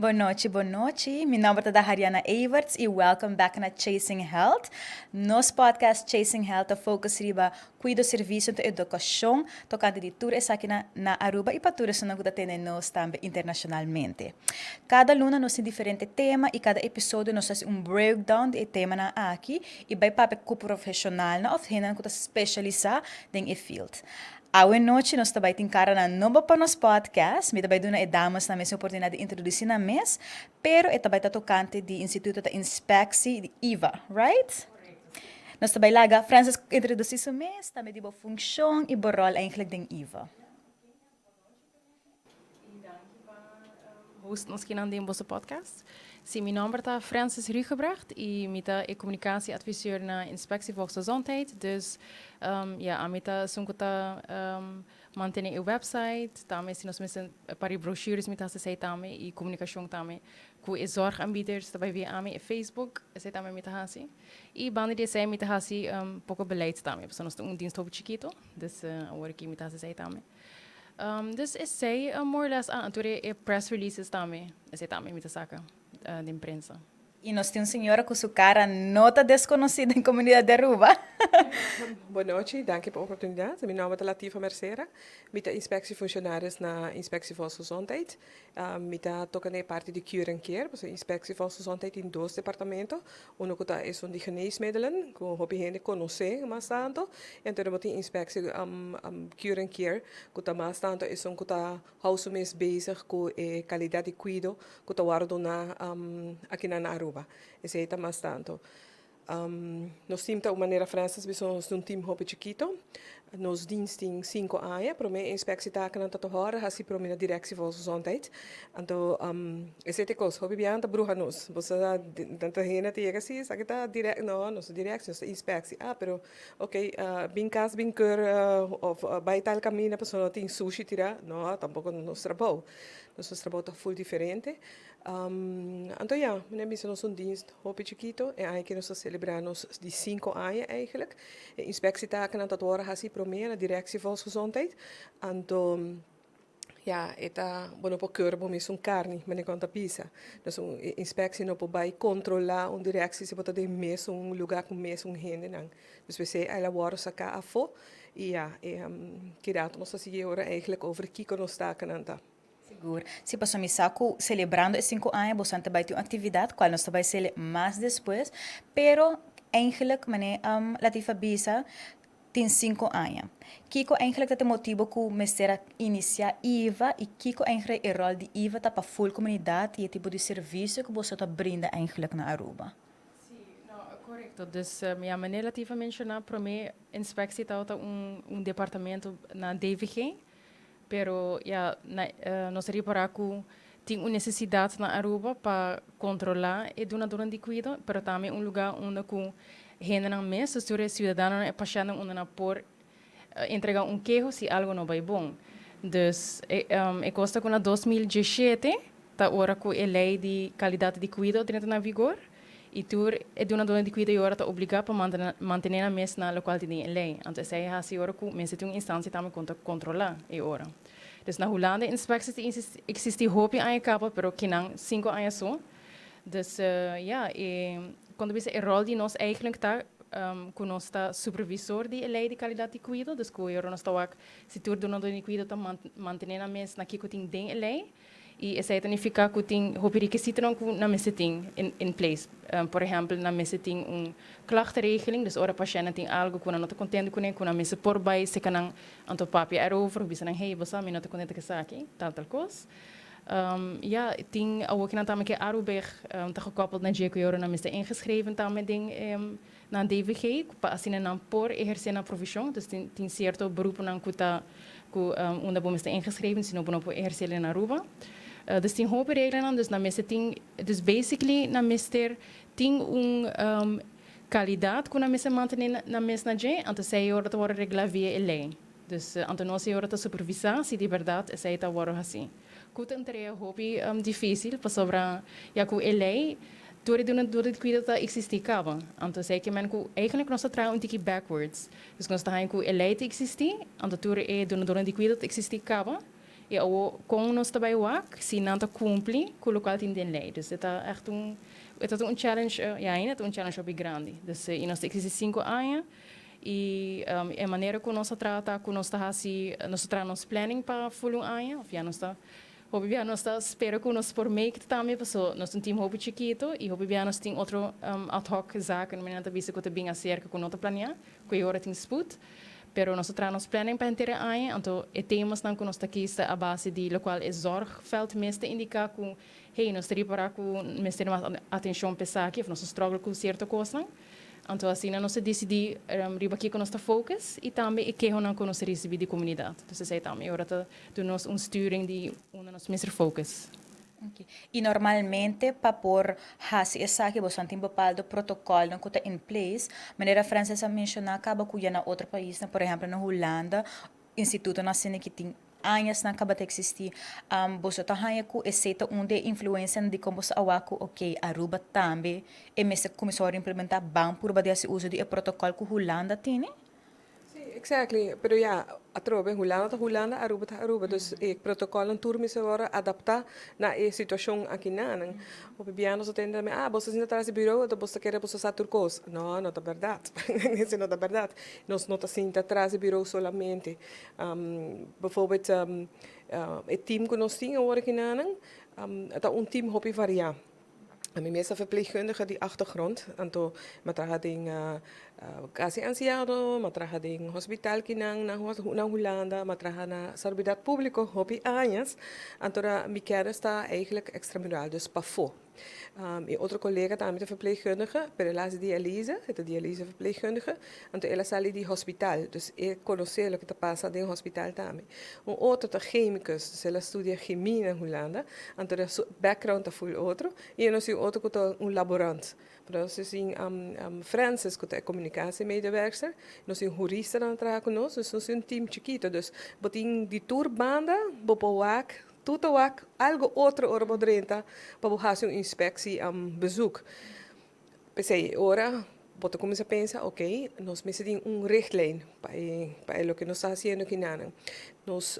Boa noite. Meu nome é Hariana Everts e welcome back na Chasing Health. Nosso podcast Chasing Health foca riba cuido serviço de educação, tocando de tudo isso aqui na Aruba e para tudo isso que tem nós também internacionalmente. Cada luna nós tem diferente tema e cada episódio nós faz breakdown de tema na aqui e vai para o profissional na of hinan que está especializado em field. Awen noite nós também tem cara na nova para nosso podcast, me também duna e damas na mesma oportunidade de introduzir na mes, pero e também tá tocante de Instituto da Inspectie de IVA, right? Nós também laga Francis introduzir o mes, também de boa função e boa rol eigenlijk den IVA. Host ons aan de Bosse podcast. Mijn naam is Francis Rugebracht en ik ben communicatieadviseur naar Inspectie voor Gezondheid. Dus ik mantenir uw website, daarmee zien we een paar brochures met de site daarmee, en communicatie daarmee. Com zorgaanbieders, daarbij via aan Facebook, zit daarmee met de hasi. En banden die zijn met de hasi, pouco beleid daarmee. We zijn dienst op Chiquito, dus hoor ik met de site daarmee. Dus is zij more or less aan het press releases daarmee. Zit daarmee met de zaken, de imprensa. E nós temos senhora com sua cara nota desconhecida em comunidade de Aruba. Boa noite, dank je voor de opportuniteit. Mijn naam is Latifa Mercera. Ik ben inspectiefunctionaris na Inspectie voor Gezondheid. Ik ben parte de Cure and Care, dus Inspectie voor Gezondheid in 2 departamenten. Uno que is van die geneesmiddelen, que hoop je conhecer mais tanto. En dan moet die inspectie Cure and Care, que mais tanto is que houdt mes bezig com kwaliteit de cuido, que guardo na aqui na Aruba. Esse é mais tanto. Nós temos de maneira francesa, somos um time muito chiquito. Nós diensten 5 anos, para mim inspectietaken aan te horen, als para mim na direção voor gezondheid. Então, esse é coisa, hobby bem anta bruxa nós. Você tanta gente tem que se, sabe tá direto, não, nossa direção, nossa inspecção. Pero, ok, bem cas, bem cur, of vai tal caminho, a pessoa tem sushi tirar, não, tampouco nosso trabalho. Nosso trabalho está full diferente. Então, nós temos um dienst, hobby chiquito, en eigenlijk nós celebramos die 5 anos eigenlijk. Inspectietaken aan te horen, als para mim na direção voor gezondheid. Então, eta bueno po curbo mis carne, mas conta pisa. Então, inspectie no po vai controlar direção se bota de mes lugar com mes gente não. Dus we zeggen, ela word saka afo. E que dato nós seguir ora eigenlijk over kiko nos taken aan ta. Seguro. Se passou me saco celebrando esses 5 anos, você também tem uma atividade, qual nós vai ser mais depois, pero eigenlijk, mané, Latifa Bisa tem 5 anos. Kiko eigenlijk dat motivo que mesera iniciar IVA e Kiko eigenlijk o rol de IVA tá para full comunidade e o tipo de serviço que você tá brinda eigenlijk na Aruba. Sim, correto. Dus minha maneira Latifa mencionar para mim, inspectie tá departamento na DVG. Pero nós reparar que tem uma necessidade na Aruba para controlar e donar de cuidado, pero também lugar onde que gente não mês, os cidadãos é passando onde não por entregar queijo se algo não vai bom. Dus costa com 2017, tá hora que a lei de qualidade de cuidado entra na vigor. E tur é donador de cuidado agora está obrigado para manter a mesa na local de lei. Então essa é a hora que mensen tem uma instância também contra controlar é hora. Dus na Holanda inspecties existe hope aan je capa, pero que não 5 anos só. Dus quando você é rol de nós eigenlijk está com nós supervisor de lei de qualidade de cuidado, dus que agora nós está se tur donador de cuidado está manter a mesa na que tem den lei. E essa significa que tem requisitos na mesa tem in place. Por exemplo, na mesa tem klachtenregeling, dus ora patiënt tem algo que não está contente com na mesa por bij se kan anto papia erover, bisa nang hey, basta não está contente com isso aqui, tal coisa. Tem ook na também que Aruberg está gekoppeld na GQ na mesa ingeschreven também ding na DVG, para assim não por exercer na profissão, dus tem certo beroep na kuta ku onde bom está ingeschreven, se não bom por exercer na Aruba. Dus tem hoop regelen, dus na mesa tem, dus basically na mesa tem qualidade que na mesa mantém na mesa na gente, então sei hora de hora reglar via lei. Dus então nós sei hora de supervisar se de verdade sei tá hora assim. Kuta entre hobby difícil, para sobra com lei door de cuidado existir cava. Então sei que men ku eigenlijk nós trabalhamos um tique backwards. Dus nós tá com lei existir, então door de cuidado existir cava. E com nós também se não cumpre com o qual tem lei. Dus het is een challenge, ja, het is een challenge op grande. Dus in nós existe 5 anos e a maneira como nós trata, como nós traz planning para full ano, of ja, nós está Hobby nós espera que nós por meio que também passou, nós um time hobby chiquito e hobby nós tem outro ad hoc zaken, mas não visa que te bem acerca com outra planear, que agora tem disputa. Pero nós traz planning para inteiro ano, então é temas não que nós aqui está a base de lo qual é zorgveld meeste indica que hey nós teria para que nós ter mais atenção pensar aqui, nós struggle com certa coisa. Então assim nós decidi riba aqui com nossa focus e também que nós com nossa receber de comunidade. Então sei também agora tu nós sturing de nosso mestre focus. Okay. E normalmente, para pôr hasi essa que você tem bepaalde protocolo não está em place, maneira francesa mencionar acaba que na outro país, por exemplo na Holanda, instituto nacional que tem anos na acaba de existir, você está aí com exceto onde influência de como se awaku, ok, Aruba também, e mesmo começou a implementar bem por basear se uso de protocolo que Holanda tem, né? Exactly, pero ja, atrobe Holanda, Aruba ta Aruba, dus ik protocol en turmi se worden adaptar na e situação aqui na. O bibiano só tem também, você ainda atrás do bureau, então você quer você sa turcos. Não, não é verdade. Isso não é verdade. Nós não está assim atrás do bureau solamente. Bijvoorbeeld het team que nós tínhamos aqui na, dat een team hobby variar. En mijn meeste verpleegkundigen die achtergrond, en toen matraha ding kasi anciano, matraha ding hospital kinang na Holanda, matraha na servidad público hobby años, en toen mijn kennis sta eigenlijk extramural, dus pafo. Mijn andere collega daar de verpleegkundige, per helaas dialyse, het dialyseverpleegkundige, en toen helaas die hospitaal, dus ik conhecer lo que te pasa in hospitaal daarmee. Een otro de chemicus, dus helaas studia chemie in Holanda, en toen de background te full otro, en dan zie je otro que een laborant. Dus we zien Francis, que é communicatiemedewerker, nós zien jurista aan het raken, dus nós zien een team chiquito, dus botin die tourbanda, bopowak, tudo algo outro ora podrenta para fazer uma inspecção bezoek. Pensei, ora, bota começa a pensar, ok, nós precisamos de richtlijn para o que nós estamos fazendo aqui na. Nós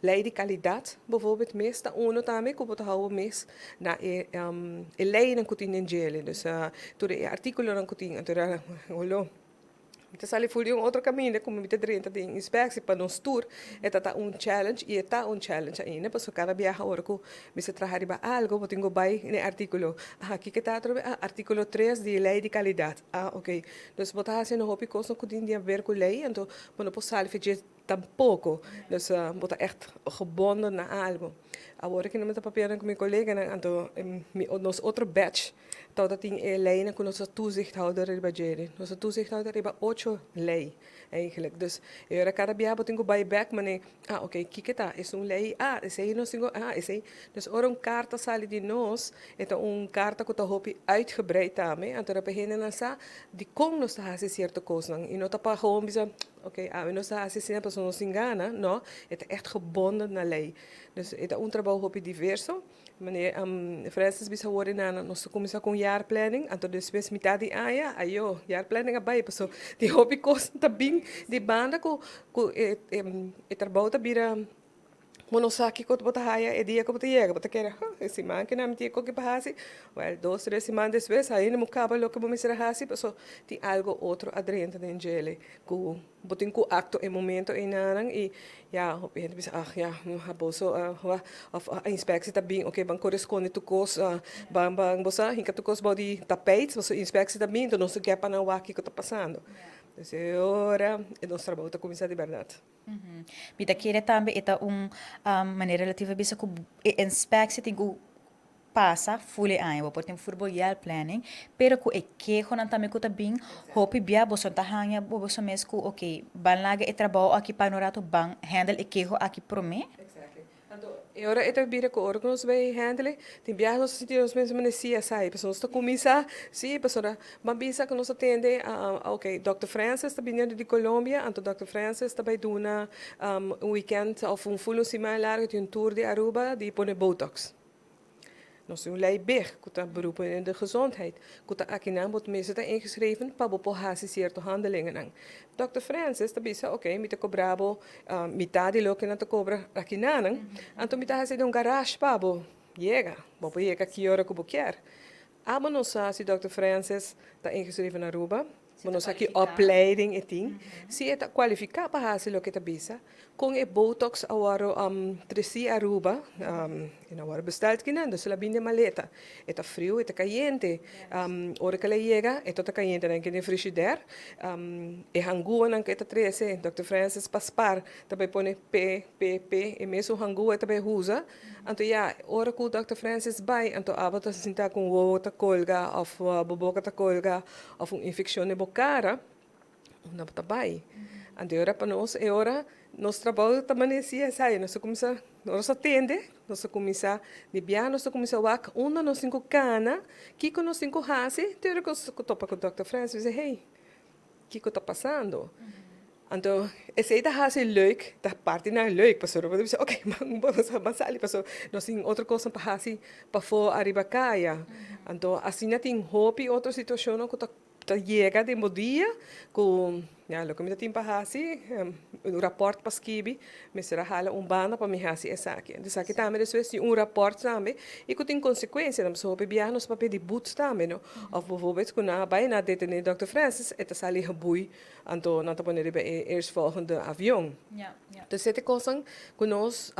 lei de qualidade, bijvoorbeeld mes, da uno também que bota hawo mes na lei na kutin ngele. Dus tudo artigo na kutin, tudo holo. Então, se ele for outro caminho, como me dentro de inspecção para nós tour, é challenge e está challenge ainda, porque cada viaja agora que me se trazer algo, eu tenho vai no artículo, aqui que está artículo 3 de lei de qualidade, ok, então botar assim no hopi coisa que tem a ver com lei, então não posso fazer tampouco, então botar echt gebonden na algo. Agora que não me está papel com meu colega, então nos outro batch dat in lijnen kunnen onze toezichthouder erbij jaren. Onze toezichthouder hebben 8 lei eigenlijk. Dus eu cada biabo tenho buyback, maar nee, oké, kijk het is een lei. Is hij nog singo? Is hij. Dus een kaarta sali die nos, het een kaarta que hopi uitgebreid daarmee. En toen beginnen dan sa, die kon nos hazen certo kosten. In nota pa gewoon bisa, oké, we nos hazen certo persoon nos engana, no, het is echt gebonden naar lei. Dus het een trabalho hopi diverso. Meneer Francis bisa horen na nós começa com jaarplanning, então depois metade de ano, ayo, jaarplanning abai, so die hobby kosten tá bem de banda com trabalho tá bira monosaki ko bota haya e dia ko bota yega bota quer esse man que não me tinha que bahasi well 2-3 semanas depois aí no cabo lo que vou me ser hasi so tem algo outro adrente de engele com botin com acto em momento em nanang e ja op een bis ja haboso a inspectie tá bem ok ban corresponde tu cos bang bosa hinka tu cos body tapete so inspectie tá bem então não se quer para não aqui que tá passando. Dus ora, e nosso trabalho está começando de verdade. Bita kere também é maneira relativa bisa ku inspectie tingu passa fully aan, we portem furboyal planning, pero ku eke honan também ku tabing hopi bia boson tahanya boson mesku ok, banlaga e trabalho aqui panorato bang handle eke ho aqui prome. E ora é também que ora que nós vai handle, tem viagens nós sentimos mesmo nesse sai, pessoas estão começar, sim, pessoa, mas bisa que nós atende, ok, Dr. Francis está vindo de Colômbia, então Dr. Francis está vai doen weekend of full semana largo de tour de Aruba, die pone Botox. Nós temos lei BIG, que está beroepen in de gezondheid. Que está aqui na moet mensen daar ingeschreven, para bepaalde certo handelingen. Dr. Francis, dat bisa, oké, met de cobrabo, metade lo que na te cobra aqui na, então metade se de garage pabo, llega, bobo llega que hora que quer. Aber nós se Dr. Francis está ingeschreven na Aruba, mas nós aqui opleiding e ting, se é qualificar para fazer lo que tá bisa, com e botox agora treci Aruba, e agora besteld kinando, se la binde maleta, eta frio, eta caliente, ora que ela chega, eta tá caliente na que frigider, e hangua na que eta trece, Dr. Francis paspar, também põe P, e mesmo hangua também usa, então ja, ora que o Dr. Francis vai, então abata se sentar com o ta colga, of boboca ta colga, of infecção bocara, não tá bem. Então ora para nós, é hora nosso trabalho também é sai, nós começa, nós atende, nós começa de bem, nós começa a onda nós cinco cana, que com nós cinco hase, teoria que eu topa com o Dr. Francis, diz, hey, que está passando? Então, esse aí tá leuk, da parte não é leuk, pastor. Eu disse, ok, mas ali, pastor, nós tem outra coisa para fazer, para for arriba caia. Então, assim não tem hope, outra situação que tá chega de dia, com, ja, lo que me tem para fazer, rapport para escrever, me será hala banda para me fazer essa aqui. Então, aqui também é rapport também, e que tem consequência, não só para viajar nos papéis de boots também, não? Ou, bijvoorbeeld, quando a bij na detener Dr. Francis, het is ali gebui, então, não tá pondo bij eerstvolgende avião. Então, essa coisa que nós,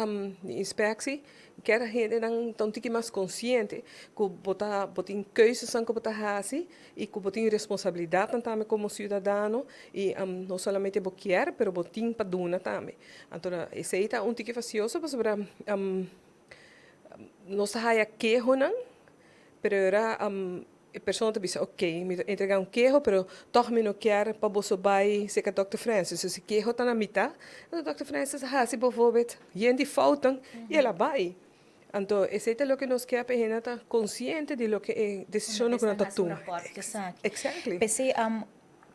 inspectie, quer a gente não tem mais consciente que botar keuzes que botar fazer e que botar responsabilidade também como cidadão e não somente quer, mas botar para duna também. Então, esse aí tá tique facioso para nós há queijo não, mas era a pessoa te diz, ok, me entregar queijo, pero toch me não quer para você vai ser que Dr. Francis, se queijo está na mitad, o Dr. Francis se bijvoorbeeld, gente faltam e ela vai. Então, esse é o que nós queremos, a gente está consciente de lo que é decisão que nós tomamos. Exactly. Pensei,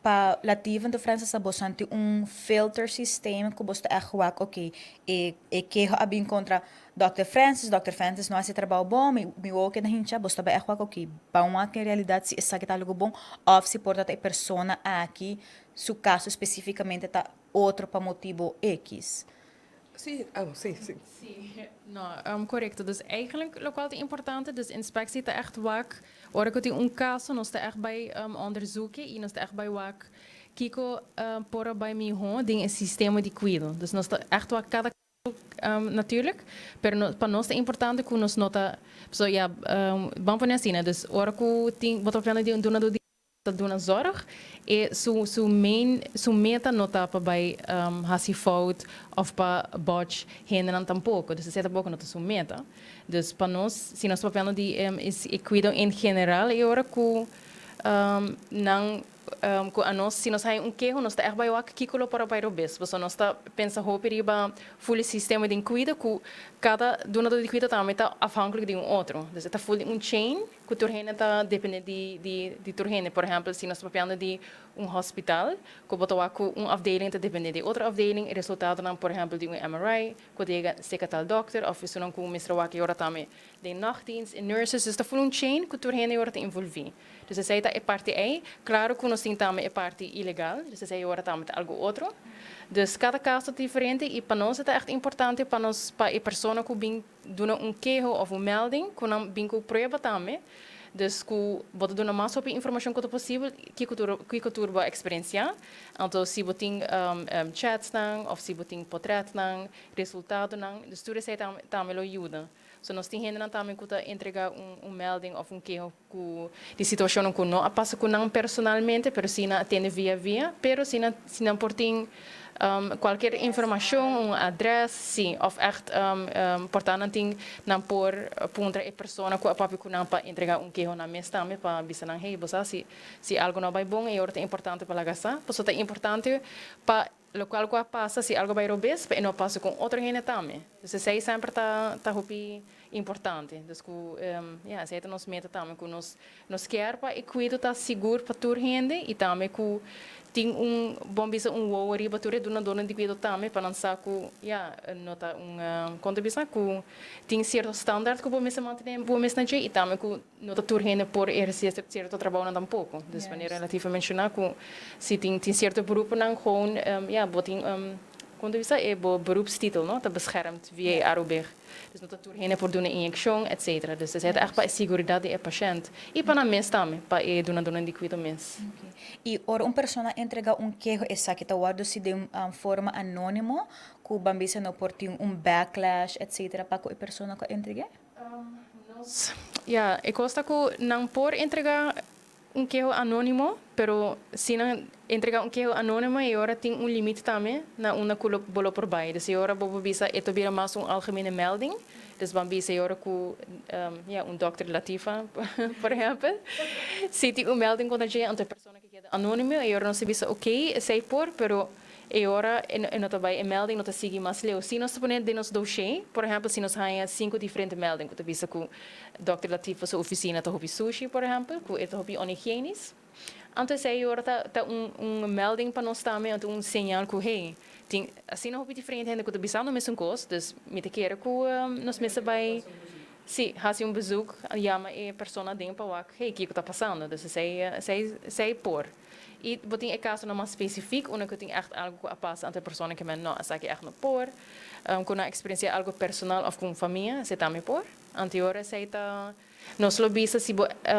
pa lativan do França sa bosante filter system que bosta achwak, ok, e que abin contra Dr. Francis não hace trabalho bom, me o que na hincha bosta ba achwak, ok, pa que em realidade se essa que tá algo bom, of se porta a persona aqui, su caso especificamente tá outro pa motivo X. Sim, sim. Não, correto. Dus eigenlijk lokaal te importante, dus inspectie te echt wak. Ora que tem caso, nós te echt bij onderzoeken e nós te echt bij wak. Kiko pora bij mij gewoon ding een systeem die cuido. Dus nós te echt wak cada natuurlijk, pero para nós é importante que nós nota, so ja, vamos poner assim, né? Dus ora que tem, botar plano de donador dat doen zorg e su meta nota pa bij hasi fout of pa botch henen tampouco dus essa pouco nota su meta dus para nós se nós papel de is cuido em geral e ora que não com a nós se nós hay queijo nós está erbai wak kikulo para bairro bes você nós está pensa hoperiba full sistema de cuida que cada donador de cuida também está afhankelijk de outro dus está full chain que turhene está depende de turhene por exemplo se nós papel de hospital que botou wak afdeling está depende de outra afdeling e resultado não por exemplo de MRI que diga secretário doctor of isso não com Mr. Wak ora também de nachtdienst e nurses está full chain que turhene ora te envolver dus essa é parte A claro que nós temos a parte ilegal, dus essa é agora também algo outro. Dus cada caso é diferente e para nós é echt importante para nós para a pessoa que vem doen queijo ou melding, que não vem com prova também. Dus que bota doen mais sobre informação que possível, que cultura vai experienciar. Então se botem chats não, ou se botem portrait não, resultado não, dus tudo isso também ajuda. So nós temos também que entregar melding ou queijo de situação que não passa com não personalmente, mas se não atende via, mas se não portem qualquer informação, adres, sim, of echt portanto não por ponta a pessoa que a papi que não para entregar queijo na mesa também para avisar não hey, você se algo não vai bom é importante para gastar, porque é importante para lo qual passa se algo vai robes, e não passa com outra gente também. Então, isso aí sempre tá importante. Então, yeah, se nos meta também que nos quer para e cuido tá seguro para toda gente e também que tem bom bisa worry para toda dona de cuido também para não saco, yeah, nota quanto bisa que tem certo standard que bom bisa manter bom bisa na e também que nota toda gente por exercer certo trabalho não tampouco. Dus wanneer relativamente na que se tem certo beroep dan gewoon ja, boting quando bisa é bo beroepstitel, no, tá beschermd via AROBER. Dus not doorheen por doen injecção, etc. Dus het is echt para seguridade do paciente e para mes também, para dona de cuido mes. E ora persona entrega queijo essa que tá guardo se de forma anônimo, que o bambisa não por backlash, etc. para que a persona que entregue? Ja, ik gosto que não por entregar queijo anônimo, pero se não entregar queijo anônimo, e agora tem limite também na uma bolo por baixo. Dus agora bobo bisa eto bira mais algemene melding. Dus dan bisa agora que ja, dokter Latifa, por exemplo, se tem melding quando a gente ante pessoa que quer anônimo, e agora não se bisa sei por, pero e ora não tá bem melding não tá seguir mais leu. Se nós ponemos de nos dossiê, por exemplo, se nós há 5 diferentes melding, que tá bisa que Dr. Latifa sua oficina tá hopi sushi, por exemplo, que tá hopi onigienis. Antes aí ora tá melding para nós também, então sinal que hey, tem assim não hopi diferente ainda que tá bisa no mesmo cost, dus met keer que nós mesmo vai sim, há bezoek, chama a pessoa dentro para o hey, o que está passando? Dus sei por. E botin caso não mais específico, onde eu tenho echt algo a passar entre pessoas que não, essa aqui echt não por, com a experiência algo personal ou com família, se também por. Anterior se tá nós lobista se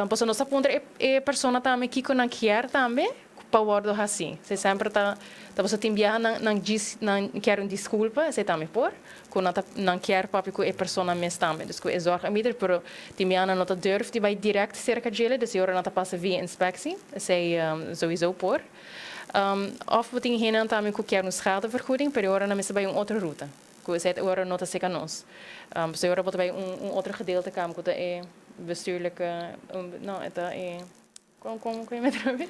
posso nós apontar a pessoa também que não quer também para o ordo assim. Se sempre tá você tem viajar não quer desculpa, se também por, quando não quer para que a pessoa mesmo também. Dus é zorg amider, pero tem viajar não tá durf, die vai direct cerca dele, dus agora não tá passa via inspectie, se sowieso por. Of we tem hen também que quer schadevergoeding, pero agora não mesmo vai outra ruta. Que se agora não tá seca nós. Dus agora vai outro gedeelte kam que é bestuurlijke, não, é como je met er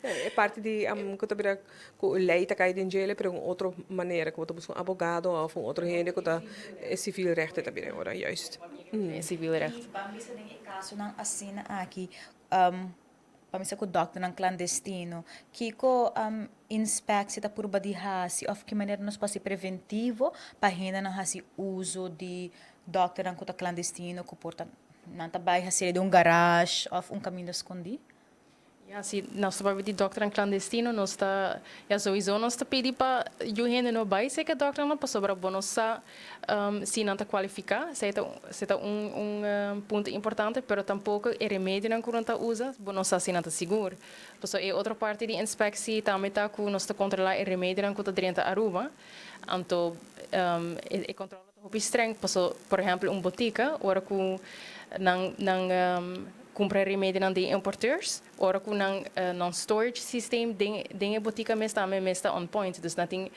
É parte de que eu também que lei tá caindo em gelo, pero outra maneira que eu busco um advogado ou outro gente que tá civil rechten também agora, juist. Civil recht. E bambisa tem caso não assina aqui, pamisa ko doctor ng clandestino, kiko inspecsi ta por badi hasi, of que maneira nos pasi preventivo, pa hina não hasi uso de doctor ng kuta clandestino, ko porta nanta bay hasi de garage, of caminho escondido. Ja, se nós trabalhamos de doctor em clandestino, nós está, ja, sowieso nós está pedindo para o gente não vai ser que doctor não para sobre bom nós se não está qualificar, se é ponto importante, pero tampouco é remédio não que não usa, bom nós se não está seguro. Por é outra parte de inspecção também está que nós está controlar o remédio não que está dentro da Aruba, então é controla muito streng, por exemplo, botica, ora que não comprar remédio não de importeurs, ora com não storage system dingen botica mesmo está on point, dus não tem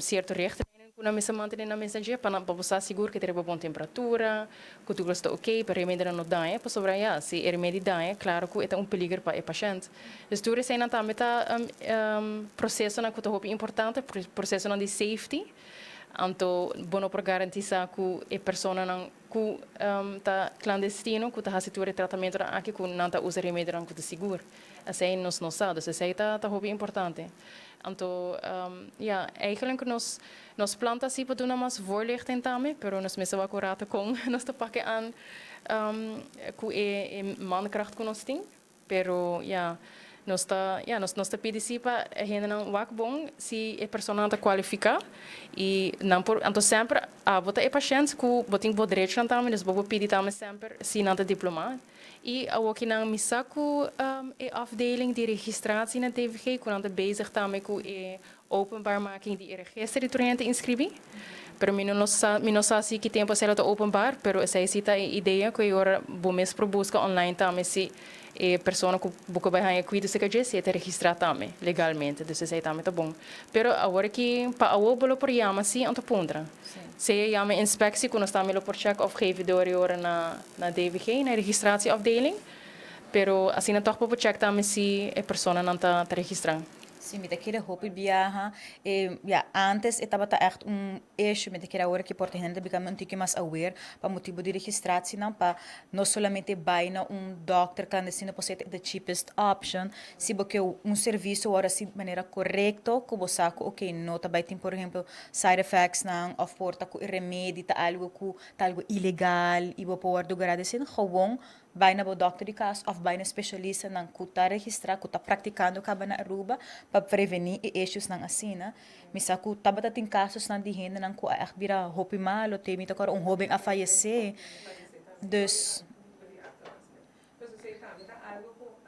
certo recht que não mesmo mantém na mensagem para você seguro que tem uma boa temperatura, que tudo está ok, para remédio não dá, para sobre já se remédio dá, claro que é peligro para o paciente. Dus tudo isso aí também está processo na que é importante, processo de safety. Então, bom para garantir que a pessoa não está clandestino, que está fazendo tratamento aqui, que não está usando remédio não está seguro. Assim, nós não sabemos, isso está muito importante. Então, ja, eigenlijk nós planta assim para dar mais voorlichting também, pero nós mesmo acurado com nós te pakken aan que é mankracht que nós tem, pero ja, nós está pedindo para a gente não vá bom se a pessoa não está qualificada e não por então sempre botar o paciente que botem por direito não também eles vão pedir também sempre se não está diplomado e aqui na missa que a afdeling de registratie na TVG que não está bezig também com a openbaarmaking de registro de cliënten inscriving. Pero mi no sa si que tempo será openbaar, pero essa é a ideia que agora vou mesmo buscar online também se a pessoa que busca vai cuidar se que se é registrar também legalmente, então isso aí também tá bom. Pero agora que para o bolo por chama assim anta pondra. Se chama inspectie quando está melo por check of geven door agora na DVG na registratieafdeling. Pero assim não toch por check também se a pessoa não tá registrando. Sim, me daquele roupa viaja. Ja, antes estava echt issue, me daquele hora que porta gente become um tique mais aware para motivo de registração, não para não somente vai na doctor clandestino por ser the cheapest option, se porque serviço ora se de maneira correta, que você sabe, ok, não tá vai ter, por exemplo, side effects não, of porta com remédio, tá algo ilegal, e vou pôr do grado assim, gewoon vai na doctor de caso, of vai na especialista não, que tá registrar, que tá praticando acaba na Aruba, para prevenir issues não assim, né? Misa ku tabata tem casos na de gente não ku vira hopi malo, tem mita ko jovem a falecer. Dus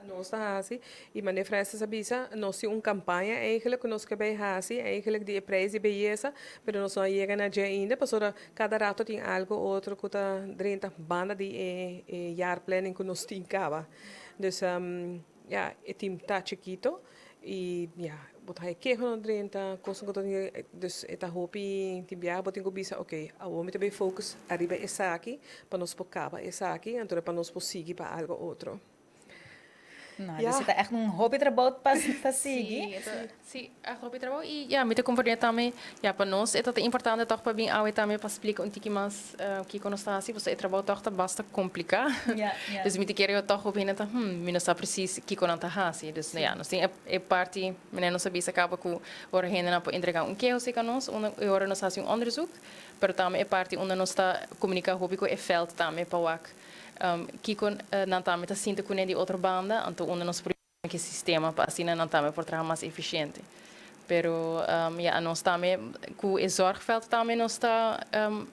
Nós da Hasi, e maneira França sabia, nós temos uma campanha eigenlijk, que nós que bem Hasi, eigenlijk de prijs e beleza, mas nós não chega na dia ainda, porque cada rato tem algo outro que está dentro banda de jaarplanning que nós temos cava. Dus ja, het team tá chiquito e ja, wat hij keer gewoon drinken, kosten dat niet, dus het hopi tibia, wat ik bisa, oké, awo met bij focus arriba esaki, para nós pocaba esaki, en para nós posigi para algo outro. não, Ja. dus het echt hobby trabalho para seguir. Sim, sim, a hobby trabalho e ja, met de component também, ja, para nós é tão importante toch para bem ao também para explicar um pouquinho mais que conostási, você é trabalho toch basta complicar. Ja, Dus met de keer eu toch op binnen não sabe precies que conanta hasi. Dus ja, nós tem é parte, menina não sabia se acaba com ora gente na para entregar um que eu sei que nós, ora nós fazemos onderzoek, pero também é parte onde nós está comunicar hobby com é veld também para o Kiko não também está sinto com de outra banda, então onde nós que sistema para assim não também por trabalhar mais eficiente. Pero ja, nós também com o zorgveld também nós está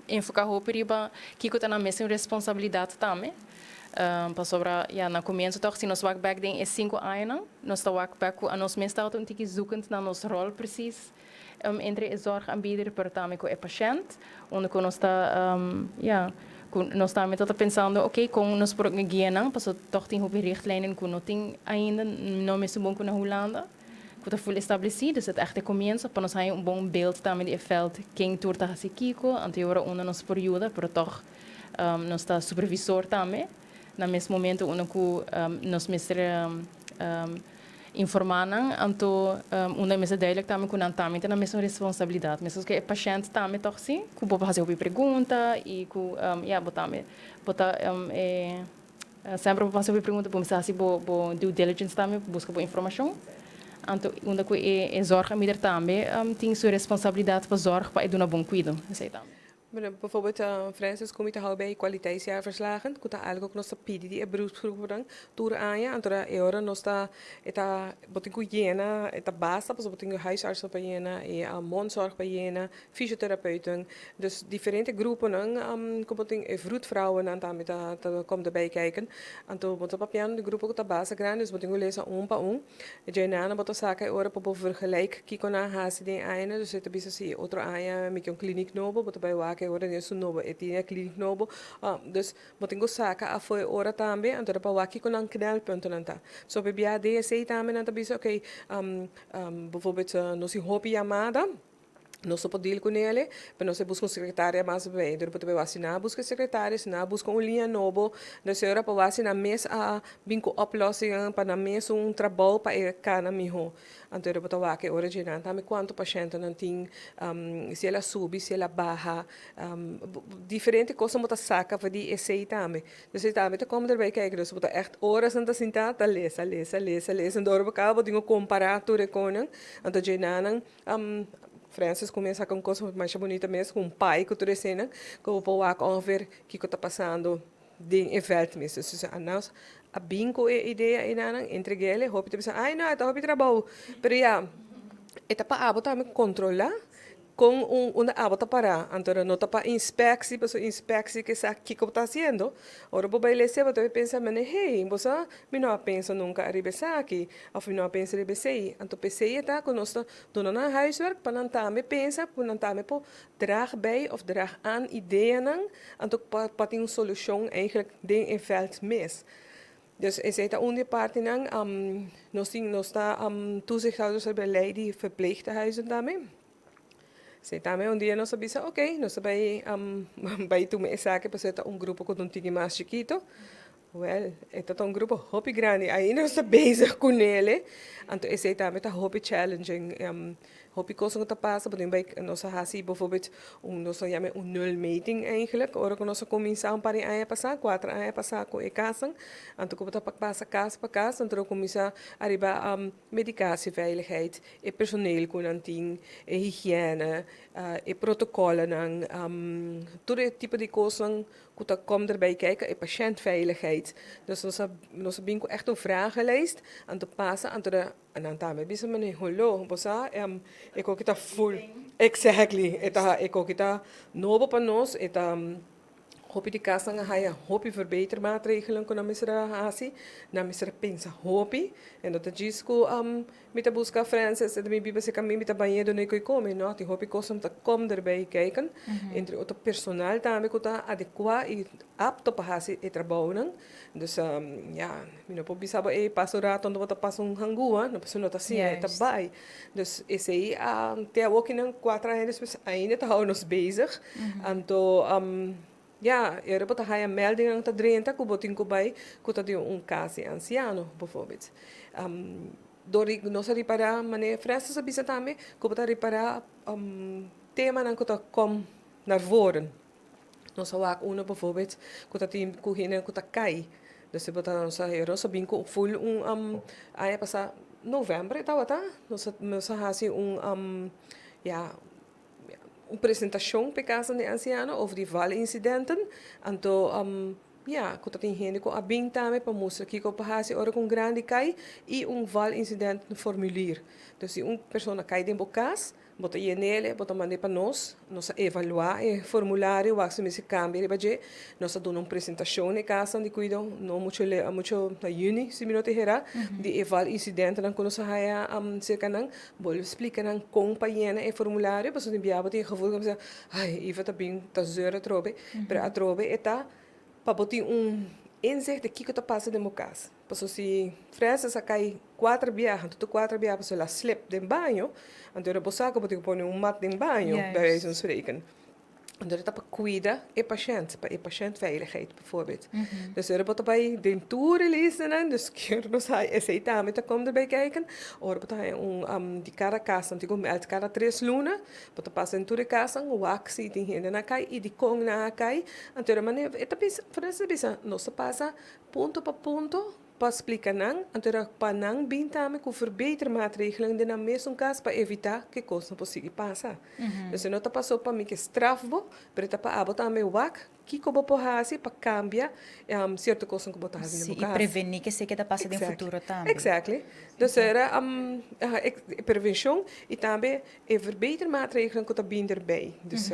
enfocar hobby riba Kiko está na mesma responsabilidade também. Para sobra ja, na começo toch se nós back den é 5 anos, nós está back com a nós meestal um tique zoekend na nossa rol precies. Entre o zorgaanbieder para também com o patiënt, onde nós está ja nós também estamos pensando, ok, com nós por guianang, passou toch tem hobby richtlijnen que não tem ainda, não mesmo bom com na Holanda, que está full estabelecido, dus het echt comienza, para nós ter bom beeld também de veld, quem turta hasi kiko, anterior onde nós por ajuda, pero toch nós está supervisor também, na mesmo momento onde nós mestre informando, então onde mesmo duidelijk também com não também tem a mesma responsabilidade, mesmo que o paciente também toch sim, que pode fazer uma pergunta e que ja, também botar sempre pode fazer uma pergunta, para começar assim, bo due diligence também, buscar boa informação. Então, onde que é zorg en também tem sua responsabilidade para zorg para doen een bom cuido, sei também. Bijvoorbeeld, Francis, kom je te houden bij kwaliteitsjaarverslagen. Kuta algo que nossa pidi die beroepsgroep dan toer aan je. Antora eora nosta eta botingu jena eta basta pas botingu huisarts op jena e mondzorg bij jena fysiotherapeuten. Dus differente groepen dan boting vroedvrouwen aan tam eta komt erbij kijken. Anto bot op piano de groep ook ta basta gran dus botingu lezen pa jena na boto saka eora po vergelijk kikona hasi den aine dus eta bisa si outro aia met een kliniek nobo bot bij waak ora nisso novo e tinha clinic novo dus moet ik saca a foi ora também então para waki com um knelpunt nanta so bebia DSC também nanta bisa okay bijvoorbeeld nosi hobby amada não só pode ir com ele, mas nós buscamos secretária mais bem. Depois de vacinar, busca secretária, se não busca linha novo. Da senhora para vacinar mês a binco oplossing para mês trabalho para ir cá na miho. Então depois de que original, também quanto paciente não tem, se ela sube, se ela baixa, diferente coisa muita saca para de esse também. Dus esse também como daarbij kijken, dus muita echt horas aan te sentar, tá lesa. En door elkaar wat dingen comparar tudo com, então já não Francis começa com coisa mais bonita mesmo, com pai que tu cena, que eu vou ver o que está passando de evento mesmo. Se nós a bingo a ideia e não entreguei ele, hope pensar, ai não, tá hope trabalho, pero já, eta para abo também controlar com uma abota para, então não tá para inspecção, para inspecção que sabe que está fazendo. Ora vou vai ler se você pensa, mas hey, você não pensa nunca arriba aqui, ou não pensa arriba sei, então pensei está com nós dando na huiswerk, para não também pensa, para não também po draag bij of draag aan ideeën, então para ter uma solução eigenlijk de in veld mis. Dus is het onder parte nós está toezichthouders bij Lady verpleeghuizen daarmee. Sei também dia nós sabia, ok, nós vai tu me saque para ser grupo com tique mais chiquito. Well, ito tong grupo hobby grande. Aí nós está bezig com ele. Então, esse aí também tá hobby challenging. Hobby kost te passen. Maar bij onze hasi bijvoorbeeld, onze ja een nulmeting eigenlijk. Ora que nós começar um par de anos passar, 4 anos passar com a casa. Então, como tá passa casa para casa, então começar a arribar medicatieveiligheid, e personeel kunanting, e hygiëne, e protocollen, todo tipo de kosten. Dat komt erbij kijken, en patiëntveiligheid. Dus onze bingo echt een vragenlijst aan te passen. En dan daarmee bisa men holo, bosa, ik ook het full, exactly. Ik ook het nobo panos, het hopi de casa nga haya hopi verbetermaatregelen kuna misra hasi na misra pensa hopi en dat de school mita busca Francis en de biba se kami mita banheiro no ikoi come no die hopi kosam ta kom erbij kijken entre het personeel daarmee kuta adequa e apto pa hasi e trabalham dus ja mino po bisabo e passo rato ando bota passo hangua no passo nota assim é tabai dus esse aí te walking in 4 anos ainda tá nos bezig anto ja, er wordt een melding aan te draaien, dat botin bij, dat die een caso anciano, bijvoorbeeld. Door nós reparar, mané, frestas a bisa também, que reparar tema na que kom naar voren. Nós ook uno bijvoorbeeld, dat die kuhinen que cai. Dus we botar nossa hero, so binko full aí passa novembro, tá wata. Nós hasi ja uma apresentação para casa de ancianos over die valincidenten. Então, ja, que tem gente com a bem também para mostrar que o país ora com grande cai e valincident formulier. Então, se pessoa cai dentro do caso, bota nele, bota mandar para nós evaluar o formulário, o que se cambia, nós damos uma apresentação em casa de cuidado, não muito na juni, se me terá, de eval incidente, não conosco a cerca não, vou explicar não como para o formulário, para enviar para o gevoel, como se, ai, Iva tá bem, tá zero trobe, para a trobe está para botar inzicht de que está passando no caso. Porque se fresa cai 4 viagens, tu 4 viagens, você lá slip de banho, então eu posso pôr mat de banho, bij wijze van spreken. En dat is para cuidar e patiënt, para patiëntveiligheid bijvoorbeeld. Dus er wordt bij de toeren lezen, dus keer nos hij esse também tá komt erbij kijken. Or wordt hij die cada casa, die komt uit cada 3 luna, wordt passa in toere casa, wax die hende na kai e die kong na kai. En ter manier, eta bisa, voor essa bisa, nos passa ponto para ponto. Pas explicar não, então para não bem também com verbetermaatregelen de na mesmo caso para evitar que coisa não possa passar. Então não está passou para mim que strafbo, para tá para abo também wak, que como pode para cambiar certa coisa que botar no caso. E prevenir que se que tá passando no futuro também. Exactly. Dus era prevenção e também verbetermaatregelen que tá bem erbij. Dus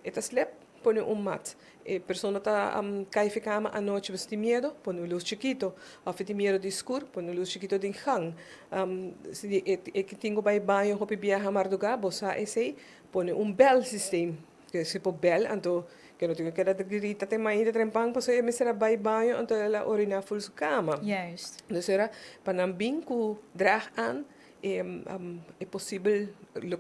het is lep pone mat. A pessoa está cai ficar à noite com medo, põe luz chiquito. Ou tem medo de escuro, põe luz chiquito de gang. Se que tenho para banho, hopi viajar marduga, bossa esse, põe bel sistema. Que se pode bel, então que não tenho que dar grita tem mais de trempang, para você me será para banho, então ela orina full sua cama. Juist. Dus era para não bem que drag aan. É possível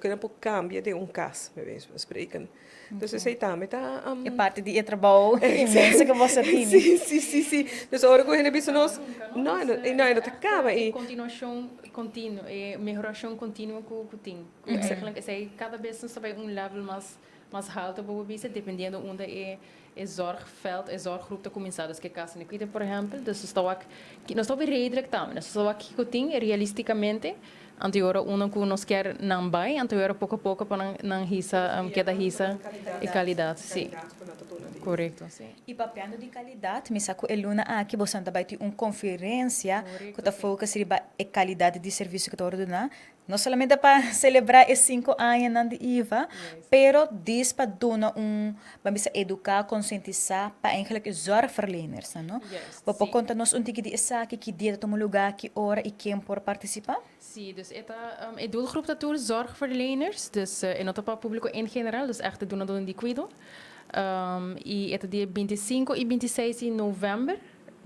que não pode cambiar de caso, bij wijze van spreken. Dus ze zei daarmee É parte de trabalho imenso que você tem. Sim. Dus agora que a gente nós, não acaba e continuação contínua, e melhoração contínua que o tem. Eigenlijk is cada vez bij level mais alto para você, dependendo onde é zorgveld, é zorggroep te começar. Dus que caso não cuida, por exemplo, dus nós estamos redelijk também. Nós estamos aqui que tem realisticamente. Anterior uno que nos quer não vai, anterior pouco a pouco para não risa, que da risa e qualidade, sim. Correto, sim. E papel de qualidade, me saco eluna aqui você vai ter uma conferência que tá foca sobre a qualidade de serviço que tá ordenando. Não somente para celebrar os 5 anos de IVA, pero diz para dar vamos educar, conscientizar para eigenlijk zorgverleners, não? Para contar-nos tique de essa que dia toma lugar, que hora e quem por participar? Sim, dus het doelgroep dat doet zorgverleners, dus en dat op público in general, dus echt doen dat in die cuido. E het dia 25 e 26 de novembro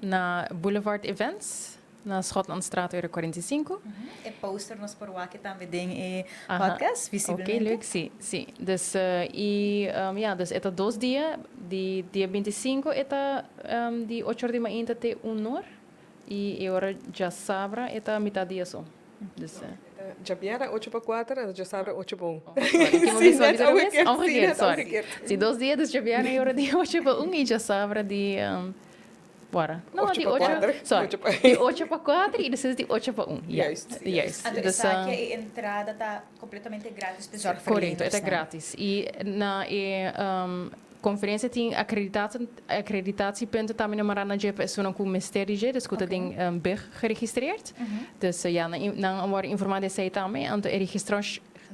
na Boulevard Events. na Schotlandstraat Euro 45. E poster nos por aqui também em Aha. podcast, visivelmente. Ok, leuk, sim, sim. Dus, dus é 2 dias, de dia 25 é de 8 de manhã até 1 hora, e agora já sabra é metade dia só. Dus, Jabiera 8 para 4 en Jasabra 8 para 1. que Sim, net momento omgekeerd, sorry. omgekeerd. Sim, 2 dias, dus já vier agora de 8 para 1 e já sabra de... Bora. Não, 8 de para 8... 4. Sorry, de 8 para 4 e depois de 8 para 1. Juist, Juist. A Dus, aqui a entrada está completamente grátis para os correto, é grátis. E na conferência tem acreditatiepunten também na Marana Jeep is zo'n ministerie, dus goed dat ding BIG geregistreerd. Dus dan worden informatie zij também, en de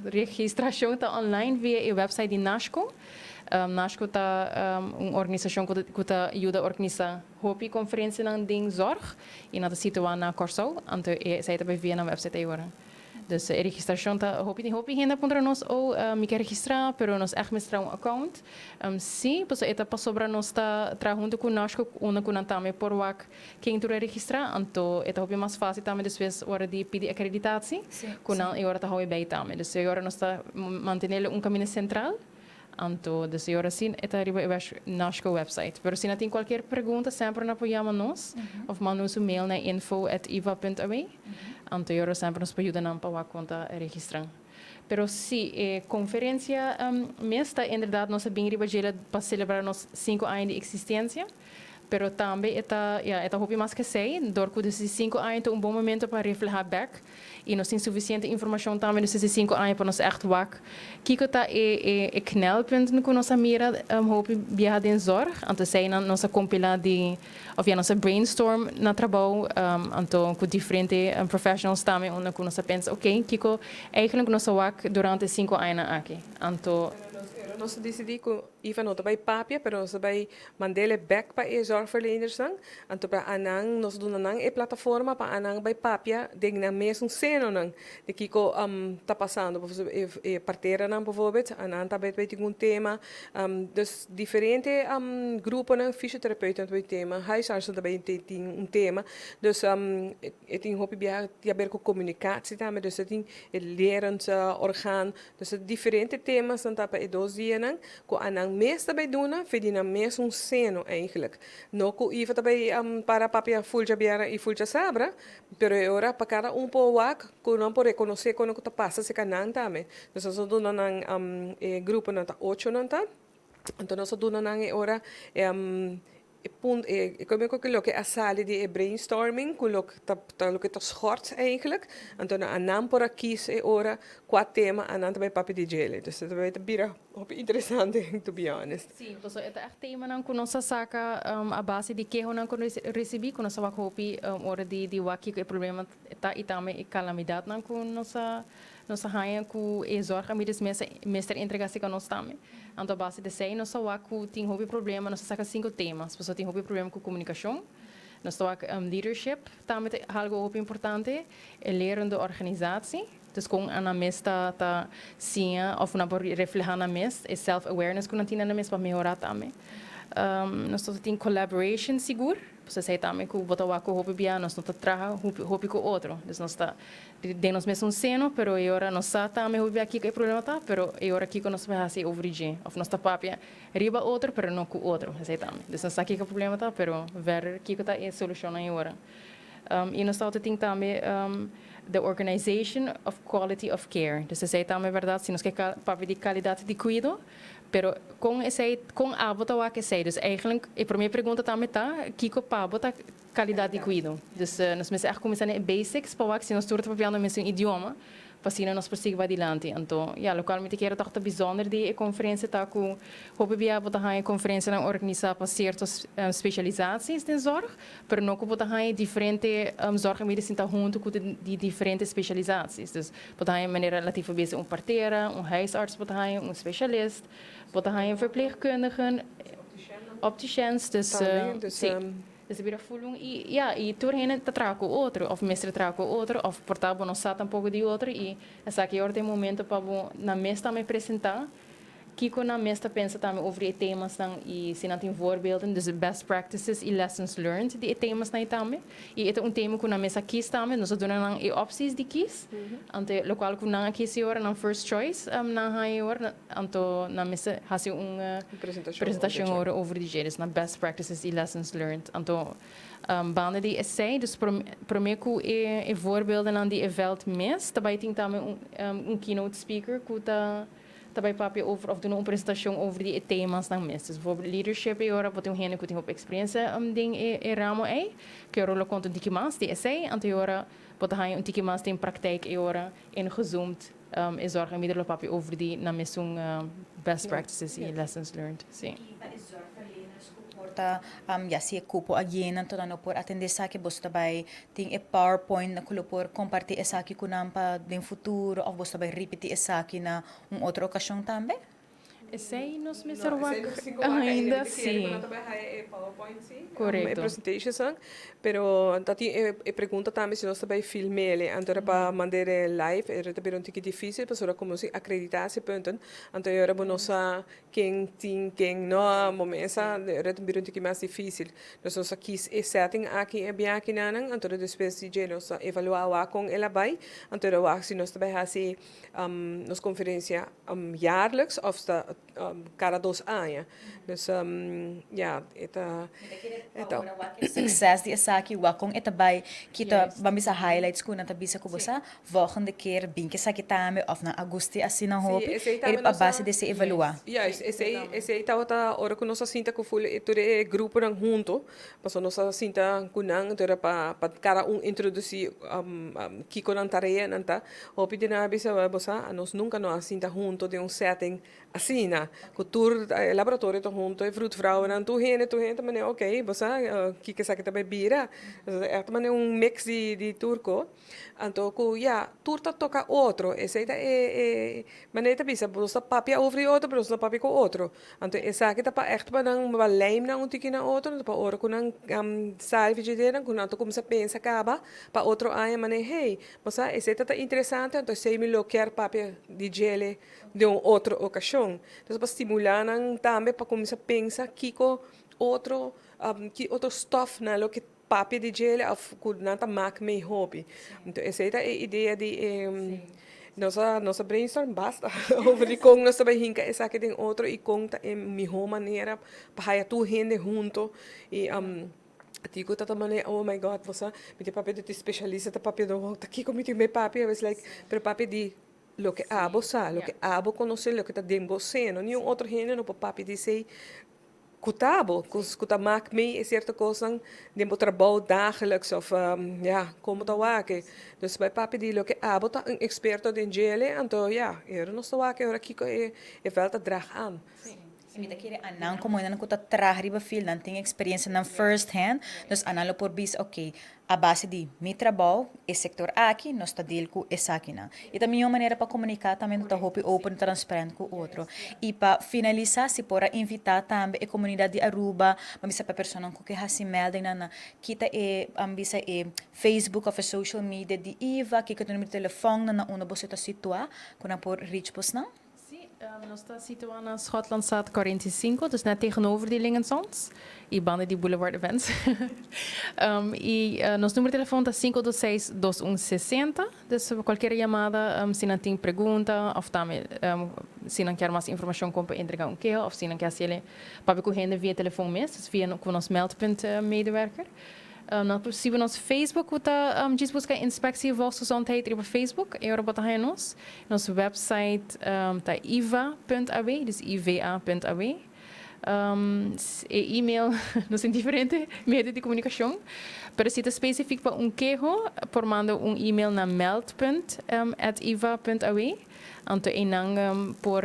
registração está online via a website de NASCO. NASCO está uma organização que ajuda a organizar hopi conferência na ding zorg e na de situação na Corsou, en zij também via na website agora. Dus a registração está hopi ainda contra nós ou me quer registrar, pero nós administrar account. Sim, pues eta passou para nós tá junto com nós uma com também por wak quem tu registrar, então eta hopi mais fácil também depois hora de pedir acreditação, com não e hora tá hopi bem também. Dus agora nós tá manter caminho central. Então, dus agora sim, eta arriba a nossa website. Pero se não tem qualquer pergunta, sempre apoiamos nós, ou manda um mail na info@iva.aw. Então, agora sempre nos ajuda a para a conta registrar. Pero sim, conferência mesta, em verdade, nós bem riba para celebrar nos 5 anos de existência. Pero também está hopi mais que sei, dorco desses 5 anos bom momento para refletir back e nós temos suficiente informação também desses 5 anos para nós echt wak. Kiko tá knelpunt com nossa mira hopi viajar de zorg, então sei na nossa compila de nossa brainstorm na trabalho, então com diferentes professionals também onde com nossa pensa, ok, Kiko eigenlijk nossa wak durante 5 anos aqui, então Nós decidimos que Iva não vai papia, pero nós vai mandar back para os zorgverleners dan. Então para anang nós doen anang e plataforma para anang vai papia ding na mesmo ceno nang. De kiko tá passando, parteira nang bijvoorbeeld, anang tá bij um tema, dus diferente groepen nang fysiotherapeuten bij tema, huisartsen daarbij tem tema. Dus het tem hopi bia ver com communicatie daarmee, dus het tem het lerend orgaan, dus het diferente temas dan tá para dos dias nang, ko anang mes daarbij doen, verdien na mes seno eigenlijk. No ko Iva daarbij para papia fulja biara e fulja sabra, pero ora para cada po wak, ko não por reconhecer quando tá passa se canang também. Dus nós doen nang grupo nang tá 8 nang tá. Então nós doen nang ora como é que a sala de brainstorming, que tá schort eigenlijk. Então a naam por aqui é ora quatro tema a também papi de gele. Dus dat é bira interessante, to be honest. Sim, então é echt tema não com nossa saca a base de que não com recebi com nossa hopi ora de waki que problema tá e também e calamidade não com nossa rainha com e zorga me mestre entregasse com nós também. Então a base de sei nossa waki tem hopi problema nossa saca 5 temas. Pessoa tem hopi problema com comunicação. Nós temos leadership, também algo muito importante, é lerando organização. Dus com a mesa tá sim, ou na por refletir na mesa, é self-awareness que não tem na mesa para melhorar também. Nós temos collaboration seguro, você sei também que o botar o hobby bia, nós não tá traga hobby com outro. Dus nós tá de nós mesmo seno, pero agora nós tá também hobby aqui que problema tá, pero agora aqui que nós vai fazer overage, ou nós tá papia riba outro, pero não com outro, sei também. Dus nós tá aqui que problema tá, pero ver aqui que tá é solução agora. E nós tá tem também the organization of quality of care. Dus ze zei também verdade, se nós quer para de qualidade de cuidado, pero com a bota que sei. Dus eigenlijk, a primeira pergunta também tá, kiko para bota qualidade de cuidado. Dus nós começamos a começar a basics para que se nós turta para mesmo idioma, para assim nós prosseguir adiante. Então, localmente quero toch bijzonder die conferência tá com hoop bia bota a conferência na organizar para certas especializações de zorg, pero não que bota a diferente zorg e medicina tá junto com de diferentes especializações. Dus bota a maneira relativa bem parteira, huisarts bota a specialist, bota a verpleegkundige, opticians, dus Dus vira fulung e turheen te trago outro, of mestre trago outro, of portava não sata um pouco de outro e essa aqui é o momento para na mesa também apresentar Kiko na mesta pensa também over die temas dan e se não tem voorbeelden, dus best practices e lessons learned die temas na também. E é tema que na mesa kies também, nós doen dan e opties die kies. Ante local que na kies ora na first choice, na hai ora anto na mesa hasi presentação ora over die jeres na best practices e lessons learned. Anto banden die essay, dus promeco e voorbeelden aan die event mes, daarbij tem também keynote speaker que também papi over of doen een presentatie over die temas dan mes. Dus bijvoorbeeld leadership e ora wat hene que tem op experiência ding e ramo que ora lo conta tiki mas die essay ante ora wat hij een tiki mas tem praktijk e ora ingezoomd e zorgen middel papi over die na mesung best practices e lessons learned. Sim. Ja se kupo again anto na por atender sa que bosta bay ting e PowerPoint na kulo por compartir esa que kunam pa den futuro of bosta bay repetir esa que na outra ocasião também. Sei nos Mr. Wack ainda sim. Correto. Presentation, pero tati e pergunta também se nós também filmele, então para mandar live é também um tique difícil, para só como se acreditar se ponto, então era bom nossa quem não momento é também um tique mais difícil. Nós nossa quis e setting aqui é bem aqui nanang, então depois de nós evaluar com ela vai, então eu acho se nós também assim nos conferência jaarlijks of cada 2 anos. Dus ja, Success die esa que wakong etabay kita bamisa highlights ko na tabisa ko bosa volgende keer binke sa kitame of na agosti assim na hopi a base de se evaluar. Ja, esse tava hora que nossa cinta que foi todo grupo nang junto, passou nossa cinta kunangtora pa cada introduzir kiko nang tarefa nanta, hopi de na bisa bosa nós nunca nós cinta junto de setting assim na cultura laboratório to junto e fruitvrouwen aan toe heen, maar nee, oké, bosa kika sa kita bebira, echt maar mix di turco, anto ku ja, turta toca outro, esse maneta bisa bosa papia over outro, bosa papia com outro, anto essa kita pa echt maar nang malaim nang tiki na outro, pa ora ku nang salve de nang ku anto como se pensa acaba, pa outro ai mane hey, bosa esse tá interessante, anto sei me lo quer papia di gele de outra ocasião, então para estimular nang também para começar a pensar que outro stuff na lo que papi de gele of could nata mak me hobby. Então essa é a ideia de nossa brainstorm basta over die kong nossa bij hinka essa que tem outro e conta em minha maneira para tu gente junto e Tico tata mane oh my god você me papi de especialista ta papi do tá aqui comigo me papi I was like pero papi de lo que abo sa, lo que abo conocer, lo que está dentro você, não nenhum outro gênero não pode dizer kutabo, kuta maak mee is certa coisa dentro trabalho dagelijks of ja, como tá waque. Dus bij papi die lo que abo tá experto de gele, então ja, não estou waque, ora kiko e volta drag aan. Imita kiri anang como ainda não kuta trahriba fil, não tem experiência na first hand, nós analo por bis, ok, a base de mi trabalho, e sector aqui, nós está dele com essa aqui não. E também uma maneira para comunicar também está hope open, transparente com o outro. E para finalizar, se pora invitar também a comunidade de Aruba, mas para pessoa que hasi melding na kita e ambisa e Facebook of a social media de Iva, que tem o telefone na uma você está situar, quando por reach pos não? Nós estamos situados na Schotlandstraat 45, dus net tegenover die Lingensons. E banden die Boulevard Events. Nosso número de telefone está 526-2160. Dus qualquer chamada, se não tem pergunta, ou também, se não quer mais informação, como entregar keer, of se não quer se ele para correndo via telefone mesmo, dus via com nosso meldpunt medewerker. Se we ons Facebook diz buscar inspectie volksgezondheid op Facebook e ora botar nos nosso website tá iva.aw, dus iva.aw. E-mail nos tem diferente meio de comunicação. Pero se está específico para queijo, por manda e-mail na meld@iva.aw. Anto enang por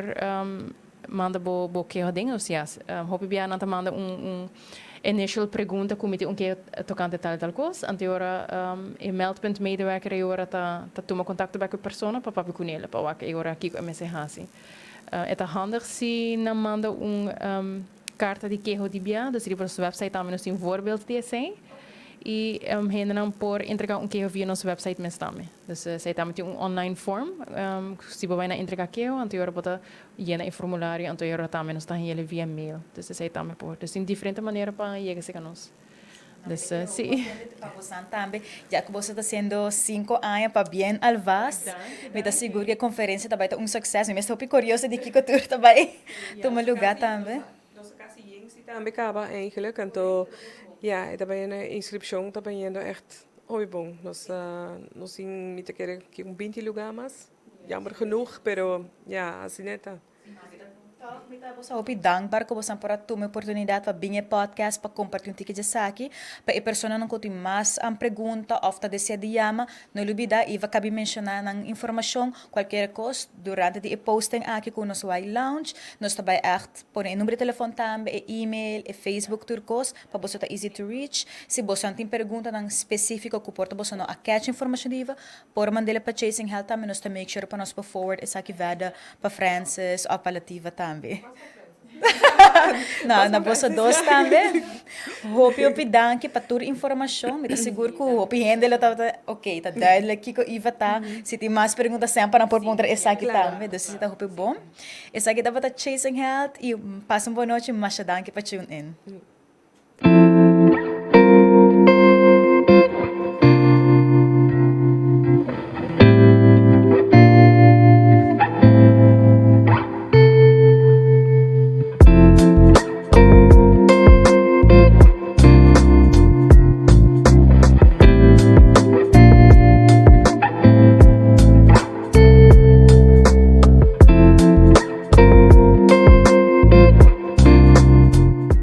manda bo queijo ding, ou seja, hope bia nanta manda initial pergunta como te que tocante tal coisa anteriora meldpunt medewerker agora tá toma contato com a pessoa para papi com ele para que agora aqui com mensagem é handig se não manda carta de queijo de bia dus die op onze website também nos tem voorbeeld die zijn e ainda não por entregar que via nosso website mesmo também. Então, sei também tem online form, se você vai na entregar que eu, anterior bota llena em formulário, anterior também nós está via mail. Então, sei também por. Então, tem diferente maneira para chegar a nós. Então, sim. Para você também, já que você está sendo 5 anos para bem alvas, me está seguro que a conferência também é sucesso. Me estou curiosa de que cultura também toma lugar também. Nossa casa Yingsi também acaba eigenlijk. Então, ja, também na inscrição também indo echt hoi bom. Nós zien niet keer que 20 lugar mas jammer genoeg, pero ja, assim neta. Você hopi dankbaar que você para tomar oportunidade para vir podcast para compartilhar um ticket de aqui para a pessoa não conte mais a pergunta ou está deseja de chama não olvida e vai caber mencionar na informação qualquer coisa durante o posting aqui com o nosso lounge nós também echt por número de telefone também e-mail e Facebook turcos para você tá easy to reach se você tem pergunta não específica que porta você não a catch informação diva por mandar para Chasing Health também nós também make sure para nós para forward essa aqui veda para Francis ou para Lativa também não, na bolsa dos também. Hope eu pedanque para toda informação, me tá seguro que o handle tá ok, tá duidelijk que Iva tá. Se tem mais perguntas sempre para por contra essa aqui também, então se tá hope bom. Essa aqui tá Chasing Health e passa uma boa noite, mas danke para tune in.